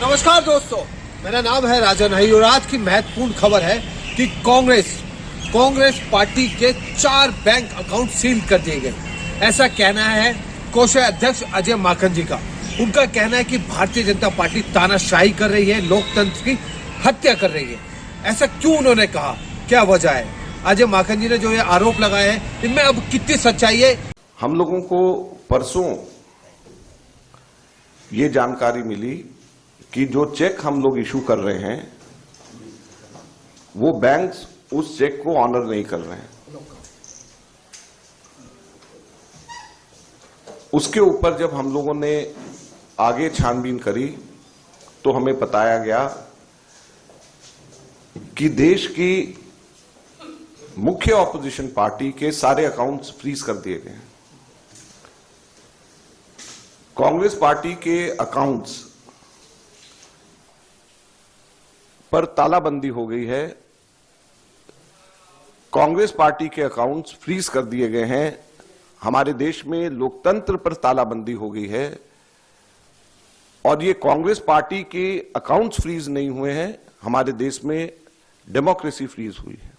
नमस्कार दोस्तों, मेरा नाम है राजन हई और आज की महत्वपूर्ण खबर है कि कांग्रेस पार्टी के 4 बैंक अकाउंट सील कर दिए गए। ऐसा कहना है कोषाध्यक्ष अध्यक्ष अजय माकन जी का। उनका कहना है कि भारतीय जनता पार्टी तानाशाही कर रही है, लोकतंत्र की हत्या कर रही है। ऐसा क्यों उन्होंने कहा, क्या वजह है? अजय माकन जी ने जो ये आरोप लगाए हैं, इनमें अब कितनी सच्चाई है? हम लोगों को परसों ये जानकारी मिली कि जो चेक हम लोग इशू कर रहे हैं वो बैंक्स उस चेक को ऑनर नहीं कर रहे हैं। उसके ऊपर जब हम लोगों ने आगे छानबीन करी तो हमें बताया गया कि देश की मुख्य ऑपोजिशन पार्टी के सारे अकाउंट्स फ्रीज कर दिए गए हैं। कांग्रेस पार्टी के अकाउंट्स पर तालाबंदी हो गई है। कांग्रेस पार्टी के अकाउंट्स फ्रीज कर दिए गए हैं। हमारे देश में लोकतंत्र पर तालाबंदी हो गई है और ये कांग्रेस पार्टी के अकाउंट्स फ्रीज नहीं हुए हैं, हमारे देश में डेमोक्रेसी फ्रीज हुई है।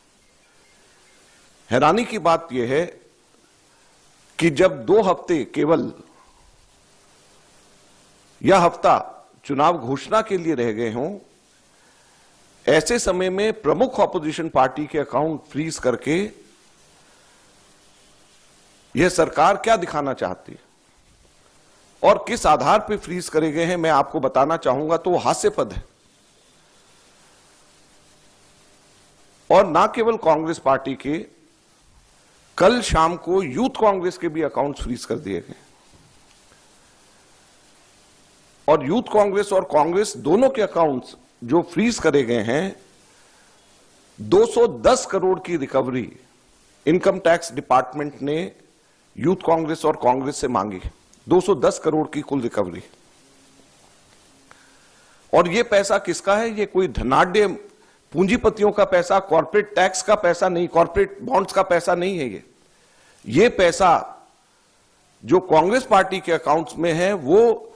हैरानी की बात यह है कि जब 2 हफ्ते केवल यह हफ्ता चुनाव घोषणा के लिए रह गए हों, ऐसे समय में प्रमुख ऑपोजिशन पार्टी के अकाउंट फ्रीज करके यह सरकार क्या दिखाना चाहती है और किस आधार पर फ्रीज करे गए हैं, मैं आपको बताना चाहूंगा तो हास्यास्पद है। और ना केवल कांग्रेस पार्टी के, कल शाम को यूथ कांग्रेस के भी अकाउंट फ्रीज कर दिए गए और यूथ कांग्रेस और कांग्रेस दोनों के अकाउंट्स जो फ्रीज करे गए हैं, 210 करोड़ की रिकवरी इनकम टैक्स डिपार्टमेंट ने यूथ कांग्रेस और कांग्रेस से मांगी। 210 करोड़ की कुल रिकवरी। और यह पैसा किसका है? यह कोई धनाढ्य पूंजीपतियों का पैसा, कॉर्पोरेट टैक्स का पैसा नहीं, कॉर्पोरेट बॉन्ड्स का पैसा नहीं है। यह पैसा जो कांग्रेस पार्टी के अकाउंट्स में है वो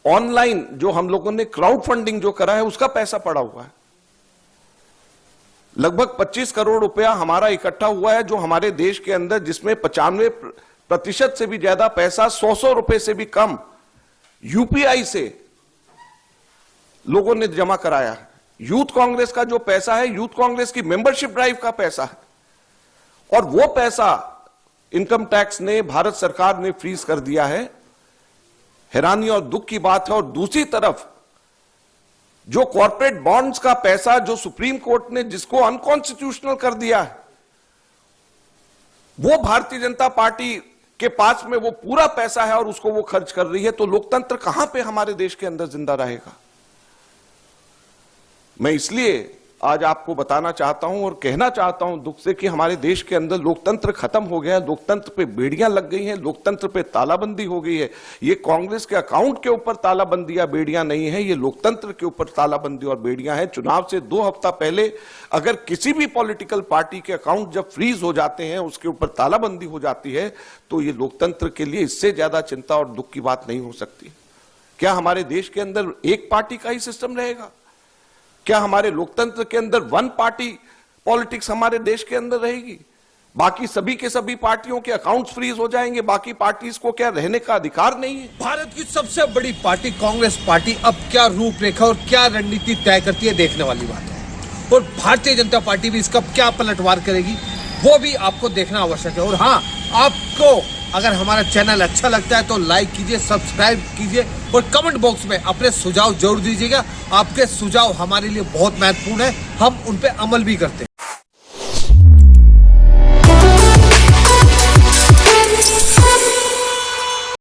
ऑनलाइन जो हम लोगों ने क्राउड फंडिंग जो करा है उसका पैसा पड़ा हुआ है। लगभग 25 करोड़ रुपया हमारा इकट्ठा हुआ है, जो हमारे देश के अंदर, जिसमें 95% से भी ज्यादा पैसा 100 रुपए से भी कम यूपीआई से लोगों ने जमा कराया है। यूथ कांग्रेस का जो पैसा है, यूथ कांग्रेस की मेंबरशिप ड्राइव का पैसा है और वो पैसा इनकम टैक्स ने, भारत सरकार ने फ्रीज कर दिया है। हैरानी और दुख की बात है। और दूसरी तरफ जो कॉर्पोरेट बॉन्ड्स का पैसा, जो सुप्रीम कोर्ट ने जिसको अनकॉन्स्टिट्यूशनल कर दिया है, वो भारतीय जनता पार्टी के पास में वो पूरा पैसा है और उसको वो खर्च कर रही है। तो लोकतंत्र कहां पे हमारे देश के अंदर जिंदा रहेगा? मैं इसलिए आज आपको बताना चाहता हूं और कहना चाहता हूं दुख से कि हमारे देश के अंदर लोकतंत्र खत्म हो गया है, लोकतंत्र पे बेड़ियां लग गई हैं, लोकतंत्र पे तालाबंदी हो गई है। ये कांग्रेस के अकाउंट के ऊपर तालाबंदी या बेड़ियां नहीं है, ये लोकतंत्र के ऊपर तालाबंदी और बेड़ियां हैं। चुनाव से 2 हफ्ता पहले अगर किसी भी पॉलिटिकल पार्टी के अकाउंट जब फ्रीज हो जाते हैं, उसके ऊपर तालाबंदी हो जाती है, तो ये लोकतंत्र के लिए इससे ज्यादा चिंता और दुख की बात नहीं हो सकती। क्या हमारे देश के अंदर एक पार्टी का ही सिस्टम रहेगा? क्या हमारे लोकतंत्र के अंदर 1 पार्टी पॉलिटिक्स हमारे देश के अंदर रहेगी? बाकी सभी के सभी पार्टियों के अकाउंट्स फ्रीज हो जाएंगे? बाकी पार्टीज को क्या रहने का अधिकार नहीं है? भारत की सबसे बड़ी पार्टी कांग्रेस पार्टी अब क्या रूपरेखा और क्या रणनीति तय करती है, देखने वाली बात है। और भारतीय जनता पार्टी भी इसका क्या पलटवार करेगी, वो भी आपको देखना आवश्यक है। और हाँ, आपको अगर हमारा चैनल अच्छा लगता है तो लाइक कीजिए, सब्सक्राइब कीजिए और कमेंट बॉक्स में अपने सुझाव जरूर दीजिएगा। आपके सुझाव हमारे लिए बहुत महत्वपूर्ण है, हम उन पे अमल भी करते हैं।